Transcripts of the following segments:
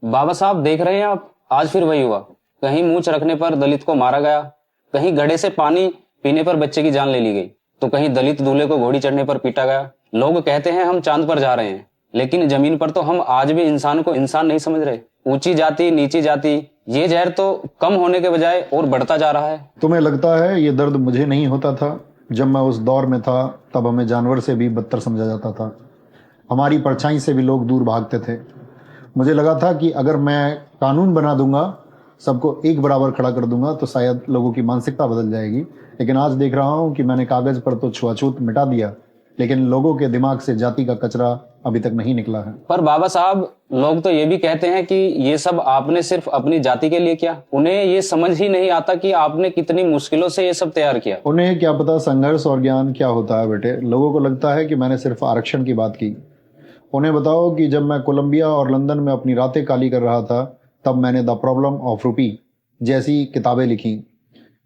बाबा साहब देख रहे हैं आप, आज फिर वही हुआ। कहीं मूंछ रखने पर दलित को मारा गया, कहीं घड़े से पानी पीने पर बच्चे की जान ले ली गई, तो कहीं दलित दूल्हे को घोड़ी चढ़ने पर पीटा गया। लोग कहते हैं हम चांद पर जा रहे हैं, लेकिन जमीन पर तो हम आज भी इंसान को इंसान नहीं समझ रहे। ऊंची जाति नीची जाति, ये जहर तो कम होने के बजाय और बढ़ता जा रहा है। तुम्हें लगता है ये दर्द मुझे नहीं होता था? जब मैं उस दौर में था तब हमें जानवर से भी बदतर समझा जाता था। हमारी परछाई से भी लोग दूर भागते थे। मुझे लगा था कि अगर मैं कानून बना दूंगा, सबको एक बराबर खड़ा कर दूंगा, तो शायद लोगों की मानसिकता बदल जाएगी। लेकिन आज देख रहा हूं कि मैंने कागज पर तो छुआछूत मिटा दिया, लेकिन लोगों के दिमाग से जाति का कचरा अभी तक नहीं निकला है। पर बाबा साहब, लोग तो ये भी कहते हैं कि ये सब आपने सिर्फ अपनी जाति के लिए किया। उन्हें ये समझ ही नहीं आता कि आपने कितनी मुश्किलों से ये सब तैयार किया। उन्हें क्या पता संघर्ष और ज्ञान क्या होता है बेटे। लोगों को लगता है कि मैंने सिर्फ आरक्षण की बात की। उन्हें बताओ कि जब मैं कोलंबिया और लंदन में अपनी रातें काली कर रहा था, तब मैंने द प्रॉब्लम ऑफ रूपी जैसी किताबें लिखी।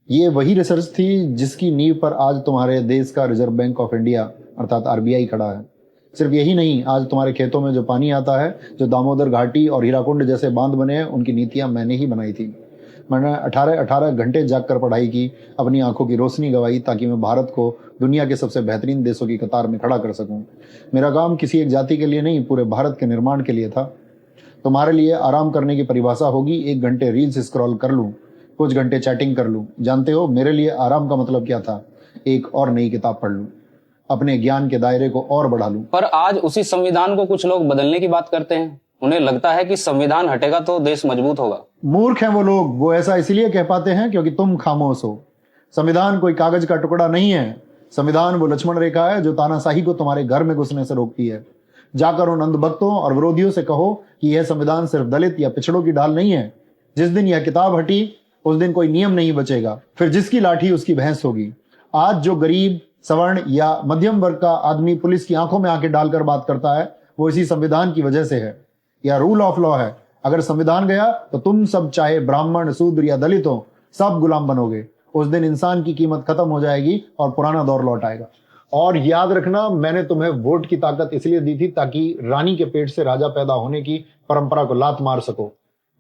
ये वही रिसर्च थी जिसकी नींव पर आज तुम्हारे देश का रिजर्व बैंक ऑफ इंडिया अर्थात आरबीआई खड़ा है। सिर्फ यही नहीं, आज तुम्हारे खेतों में जो पानी आता है, जो दामोदर घाटी और हीराकुंड जैसे बांध बने हैं, उनकी नीतियां मैंने ही बनाई थी। मैंने 18 घंटे जाग कर पढ़ाई की, अपनी आंखों की रोशनी गंवाई, ताकि मैं भारत को दुनिया के सबसे बेहतरीन देशों की कतार में खड़ा कर सकूं। मेरा काम किसी एक जाति के लिए नहीं, पूरे भारत के निर्माण के लिए था। तुम्हारे लिए आराम करने की परिभाषा होगी 1 घंटे रील्स स्क्रॉल कर लूं, कुछ घंटे चैटिंग कर लूं। जानते हो मेरे लिए आराम का मतलब क्या था? एक और नई किताब पढ़ लूं, अपने ज्ञान के दायरे को और बढ़ा लूं। पर आज उसी संविधान को कुछ लोग बदलने की बात करते हैं। उन्हें लगता है कि संविधान हटेगा तो देश मजबूत होगा। मूर्ख हैं वो लोग। वो ऐसा इसलिए कह पाते हैं क्योंकि तुम खामोश हो। संविधान कोई कागज का टुकड़ा नहीं है। संविधान वो लक्ष्मण रेखा है जो तानाशाही को तुम्हारे घर में घुसने से रोकती है। जाकर उन अंधभक्तों और विरोधियों से कहो कि यह संविधान सिर्फ दलित या पिछड़ों की ढाल नहीं है। जिस दिन यह किताब हटी, उस दिन कोई नियम नहीं बचेगा। फिर जिसकी लाठी उसकी भैंस होगी। आज जो गरीब, सवर्ण या मध्यम वर्ग का आदमी पुलिस की आंखों में आंखें डालकर बात करता है, वो इसी संविधान की वजह से है। यह रूल ऑफ लॉ है। अगर संविधान गया तो तुम सब, चाहे ब्राह्मण, शूद्र या दलित हो, सब गुलाम बनोगे। उस दिन इंसान की कीमत खत्म हो जाएगी और पुराना दौर लौट आएगा। और याद रखना, मैंने तुम्हें वोट की ताकत इसलिए दी थी ताकि रानी के पेट से राजा पैदा होने की परंपरा को लात मार सको।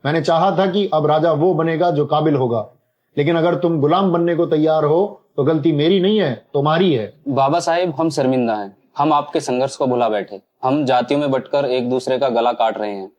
मैंने चाहा था कि अब राजा वो बनेगा जो काबिल होगा। लेकिन अगर तुम गुलाम बनने को तैयार हो तो गलती मेरी नहीं है, तुम्हारी है। बाबा साहेब, हम शर्मिंदा हैं। हम आपके संघर्ष को भुला बैठे। हम जातियों में बंटकर एक दूसरे का गला काट रहे हैं,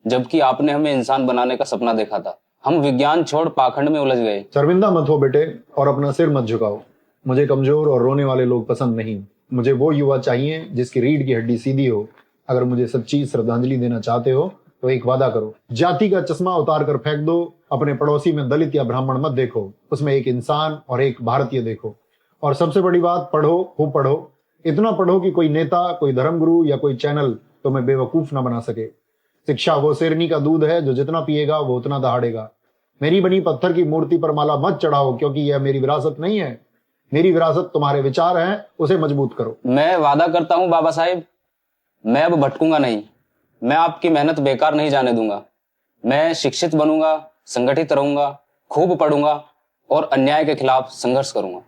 जबकि आपने हमें इंसान बनाने का सपना देखा था। हम विज्ञान छोड़ पाखंड में उलझ गए। शर्मिंदा मत हो बेटे, और अपना सिर मत झुकाओ। मुझे कमजोर और रोने वाले लोग पसंद नहीं। मुझे वो युवा चाहिए जिसकी रीढ़ की हड्डी सीधी हो। अगर मुझे सच्ची श्रद्धांजलि देना चाहते हो तो एक वादा करो, जाति का चश्मा उतार कर फेंक दो। अपने पड़ोसी में दलित या ब्राह्मण मत देखो, उसमें एक इंसान और एक भारतीय देखो। और सबसे बड़ी बात, पढ़ो, खूब पढ़ो। इतना पढ़ो कि कोई नेता, कोई धर्मगुरु या कोई चैनल तुम्हें बेवकूफ ना बना सके। शिक्षा वो शेरनी का दूध है जो जितना पिएगा वो उतना दहाड़ेगा। मेरी बनी पत्थर की मूर्ति पर माला मत चढ़ाओ, क्योंकि यह मेरी विरासत नहीं है। मेरी विरासत तुम्हारे विचार हैं, उसे मजबूत करो। मैं वादा करता हूं बाबा साहेब, मैं अब भटकूंगा नहीं। मैं आपकी मेहनत बेकार नहीं जाने दूंगा। मैं शिक्षित बनूंगा, संगठित रहूंगा, खूब पढ़ूंगा और अन्याय के खिलाफ संघर्ष करूंगा।